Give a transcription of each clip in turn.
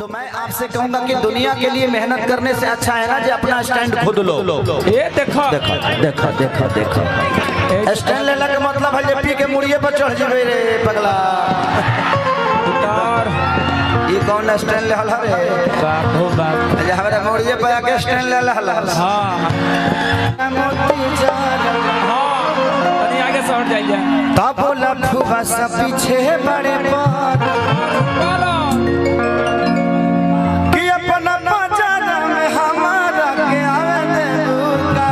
तो मैं आपसे कहूंगा कि दुनिया के लिए मेहनत करने से अच्छा है ना जो अपना स्टैंड खुद लो। ये देखो देखो देखो देखो देखो स्टैंड लेला के मतलब है पी के मुड़िए पर चढ़ जेबे रे पगला। उतार ये कौन स्टैंड ले हला रे बाप हो बाप। जे हमरा मुड़िए पर आके स्टैंड ले हला। हां मोती जान हां तनी आगे सट जाइए तब लफुआ सब पीछे बड़े पर बोलो कि अपना बाजार में हमारा के आवे देबुका।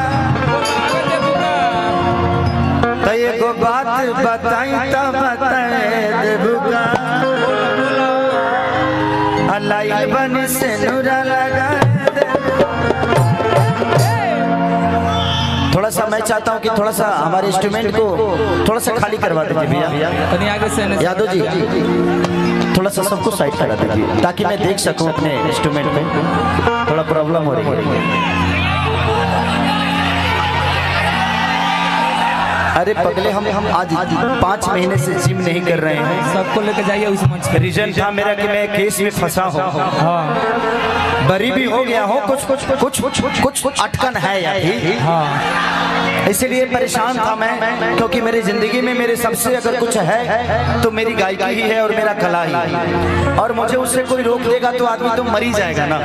आगे देखूंगा तो एगो बात बताई तो बताए देबुका। अलाई बन से नूरा लगा दे। थोड़ा सा मैं चाहता हूँ कि थोड़ा सा हमारे इंस्ट्रूमेंट को थोड़ा सा खाली करवा दीजिए भैया। तनी आगे से यादव जी थोड़ा सा सबको साइड करा दीजिए ताकि मैं देख सकूं अपने इंस्ट्रूमेंट में। थोड़ा प्रॉब्लम हो रही है। अरे पगले हम आज 5 महीने से जिम नहीं कर रहे हैं। सबको लेके जाइए उस मंच पे। रीजन था मेरा कि मैं केस में फंसा हूँ। हां बरी भी हो गया हो कुछ अटकन है या भी। हां इसीलिए परेशान था मैं क्योंकि मेरी जिंदगी में मेरे सबसे अगर कुछ है तो मेरी गायकी ही है और मेरा कला ही है। और मुझे उससे कोई रोक देगा तो आदमी तो मर ही जाएगा ना।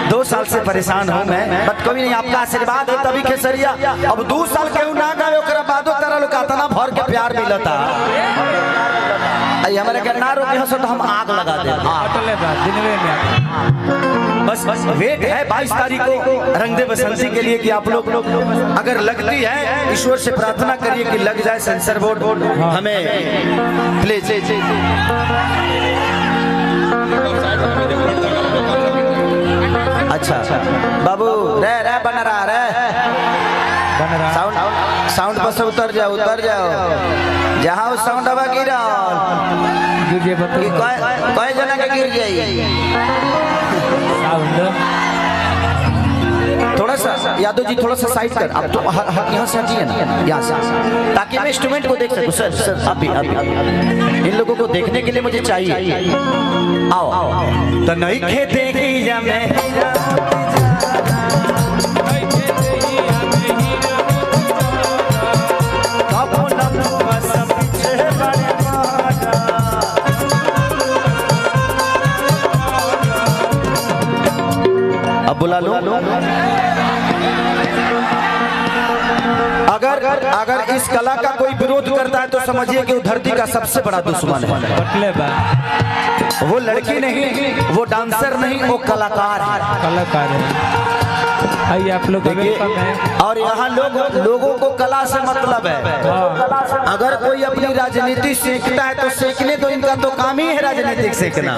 2 साल से परेशान हूँ मैं बट कभी नहीं। आपका आशीर्वाद है तभी खेसरिया अब 2 साल केहू ना गए ओकरा बादो तरह लोग तना भर के प्यार मिलता। हमारे के ना रोके हंसो तो हम आग लगा दे। अटले बा दिनवे में बस वेट है 22 तारीख को रंग दे बसंती के लिए कि आप लोग अगर लगती है ईश्वर से प्रार्थना करिए कि लग जाए सेंसर बोर्ड हमें प्लीज। अच्छा बाबू रे रे बन रहा साउंड पर से उतर जाओ जहाँ साउंड हवा गिरा गिर कई जना के गिर जाइए। थोड़ा सा यादव जी थोड़ा सा साइड कर। अब तो यहाँ से हटिए ना यहाँ से ताकि मैं इंस्ट्रूमेंट को देख सकूं। सर अभी इन लोगों को देखने के लिए मुझे चाहिए। आओ तो नहीं खे देखी जा मैं अब बुला लो। अगर इस कला का कोई विरोध करता है तो समझिए कि वो धरती का सबसे बड़ा दुश्मन है। वो लड़की नहीं वो डांसर नहीं वो कलाकार है। आइए आप लोग और यहाँ लोगों को कला से मतलब है। अगर कोई अपनी राजनीति सीखता है तो सीखने तो इनका तो काम ही है राजनीतिक सीखना।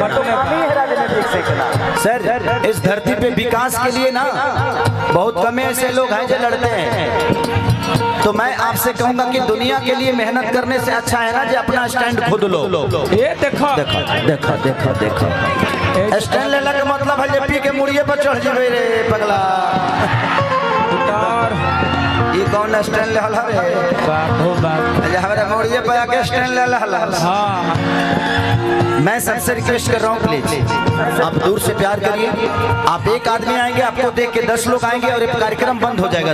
सर इस धरती पे विकास के लिए ना बहुत कम ऐसे लोग हैं जो लड़ते हैं। तो मैं आपसे कहूंगा कि दुनिया के लिए मेहनत करने से अच्छा है ना जो अपना स्टैंड खुद लो। ये देखो देखो देखो देखो देखो स्टैंड लेला के मतलब है पी के मुड़िए पर चढ़ जेबे रे पगला। उतार ये कौन स्टैंड ले हला रे बाप हो बाप। हमरा मुड़िए पर आके स्टैंड ले हला। हां मैं सबसे रिक्वेस्ट कर रहा हूँ प्लीज आप दूर से प्यार करिए। आप एक आदमी आएंगे आपको देख के 10 लोग आएंगे और कार्यक्रम बंद हो जाएगा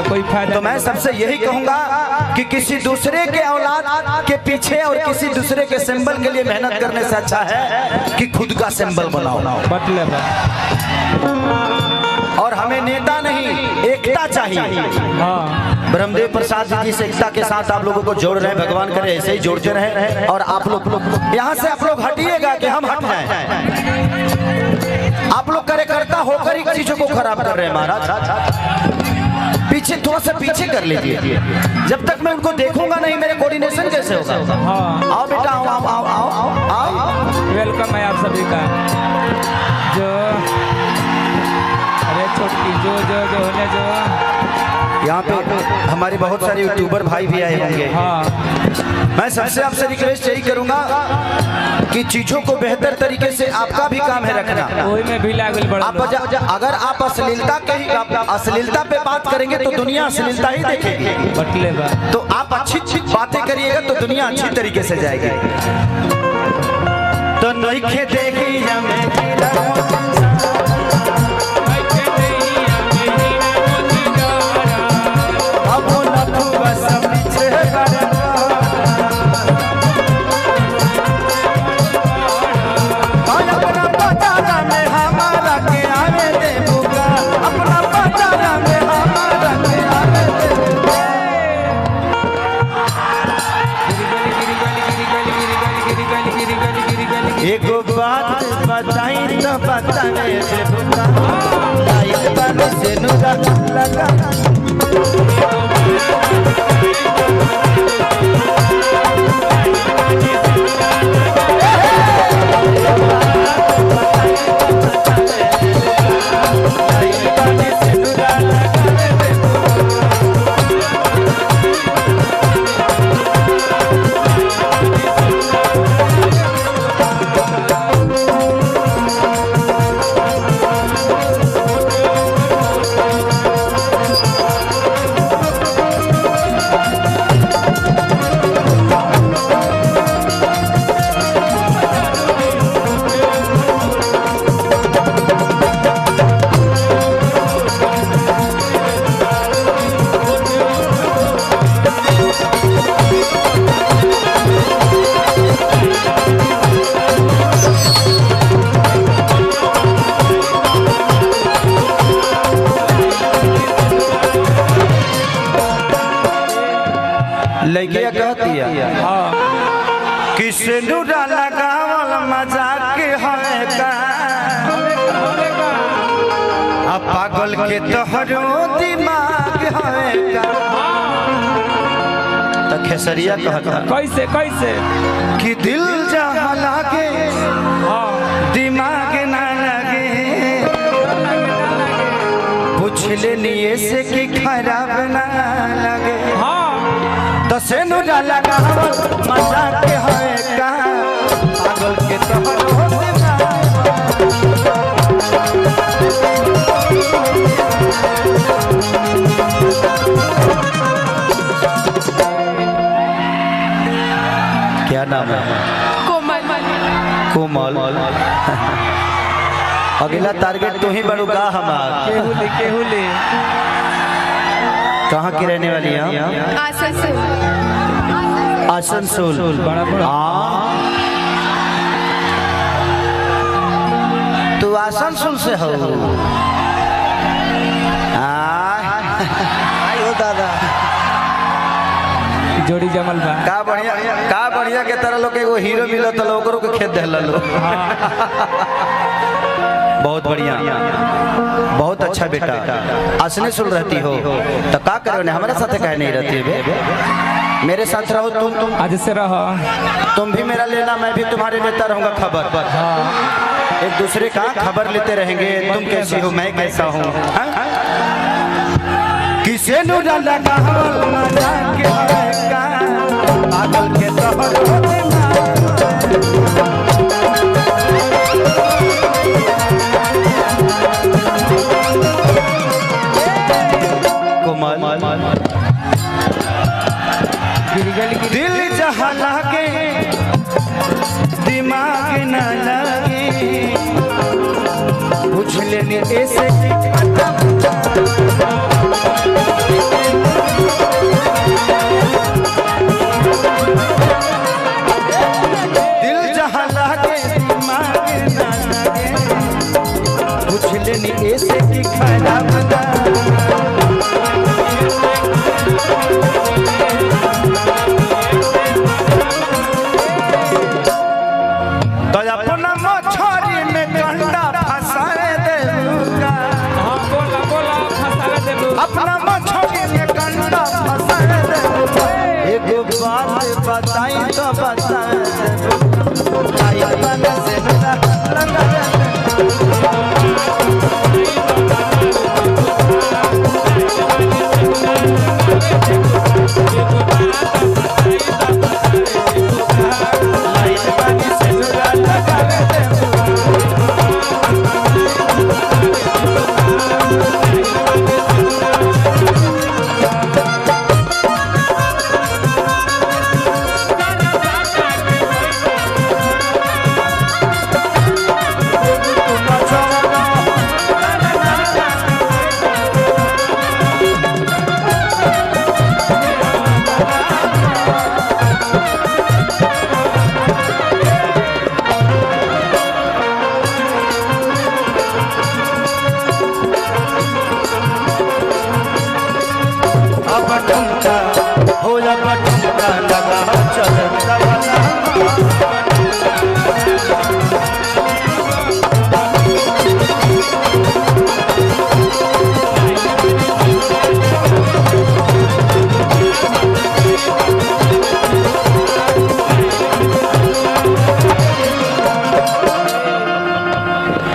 कोई फायदा। तो मैं सबसे यही कहूंगा कि किसी दूसरे के औलाद के पीछे और किसी दूसरे के सिंबल के लिए मेहनत करने से अच्छा है कि खुद का सिंबल बनाओ। मतलब और हमें नेता नहीं एकता चाहिए। हाँ ब्रह्मदेव प्रसाद जी से एकता के साथ आप लोगों को जोड़ रहे हैं। भगवान करे ऐसे ही जोड़ते रहे। और आप लोग यहाँ से आप लोग हटिएगा कि हम हट जाएं। आप लोग कार्यकर्ता होकर ही चीजों को खराब कर रहे हैं महाराज। पीछे थोड़ा सा पीछे कर लीजिए। जब तक मैं उनको देखूंगा नहीं मेरे कोऑर्डिनेशन कैसे होगा। हाँ आओ बेटा आओ आओ आओ आओ आओ। वेलकम है आप सभी का। जो अरे छोटी जो होने जो यहाँ पे हमारे बहुत सारे यूट्यूबर भाई भी आए होंगे। हाँ मैं सबसे आपसे रिक्वेस्ट यही करूंगा कि चीजों को बेहतर तरीके से आपका भी काम है रखना। वही में भी लागल बड़ा अगर आप अश्लीलता पे बात करेंगे तो दुनिया अश्लीलता ही देखेगी। बटले बा तो आप अच्छी बातें करिएगा तो दुनिया अच्छी तरीके से जाएगी। तो नइखे देखी हमें हीरा अब लखुआ सब पीछे अपना पतारा में हमारा के आने दे बुका अपना पतारा में हमारा के आने दे एगो बात बताई तो बताने दे बुका लाइट पर से नुरा लगा लड़किया कहती है किसे नुरा लगावल मजाक है का पागल के तोहरो दिमाग है का तो खेसरिया कहता कैसे कैसे कि दिल जहाँ लागे दिमाग ना लगे पूछ लेनिए से कि खराब ना लगे तो से नुरा लगावल मजाक है का पागल के तोहरो क्या नाम है? कोमल। कोमल। अगला टारगेट तू ही बनूगा हमारा। केहुली केहुली। कहाँ की रहने वाली है? आसनसोल। आसनसोल। बड़ा बड़ा। तू आसनसोल से हो? आयो दादा। जोड़ी जमल बा का बढ़िया के तरह लोग एगो हीरो मिलो तो लोग के खेत दे लो। बहुत बढ़िया बहुत अच्छा बेटा। आसने सुन रहती हो तो का करो ने हमारे साथ कह नहीं रहती है मेरे साथ रहो तुम आज से रहो तुम भी मेरा लेना मैं भी तुम्हारे लेता रहूंगा खबर। एक दूसरे का खबर लेते रहेंगे तुम कैसी हो मैं कैसा हूँ। किसे नुरा लगावल मजाक है का पागल के तोहरो कोमल दिल जहाँ लागे दिमाग न लगे पूछ लेने ऐसे दिल जहाँ लागे दिमाग न लगे पूछ लेने ऐसे की खराब ना तो अपना मछरी में कंडा फंसाए देगा। बोला बोला फंसा दे अपना मछरी में कंडा फंसाए देगा। एक बात बताई तो बताए से लगा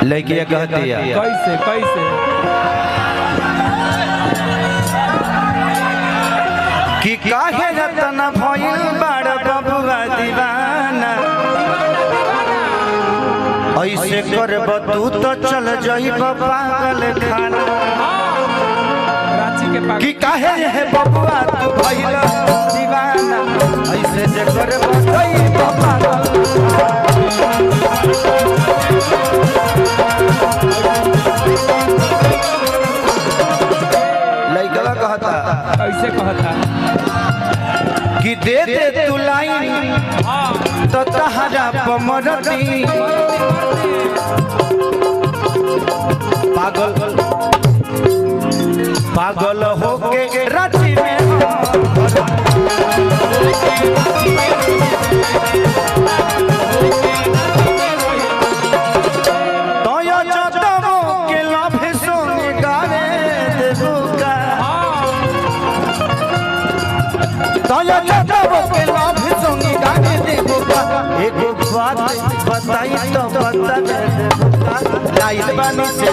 लड़किया कहती है कैसे कैसे कि काहे रतन भइल बड़ बबुआ दीवाना, ऐसे करब तू तो चल जइब पागल खाना। रांची के पागल कि काहे है बबुआ तू भइल दीवाना, ऐसे जे करब जइब पागल। लइकवा कहता कैसे कहता कि दे दे तू लाइन तो तहरा पमरती, पागल पागल होके रांची में तो यो जतमो के लभ सोने गावे देबुका, तो यो जतमो के लभ सोने गावे देबुका। एगो बात बताई तो बता दे देबुका, लाइल बानी से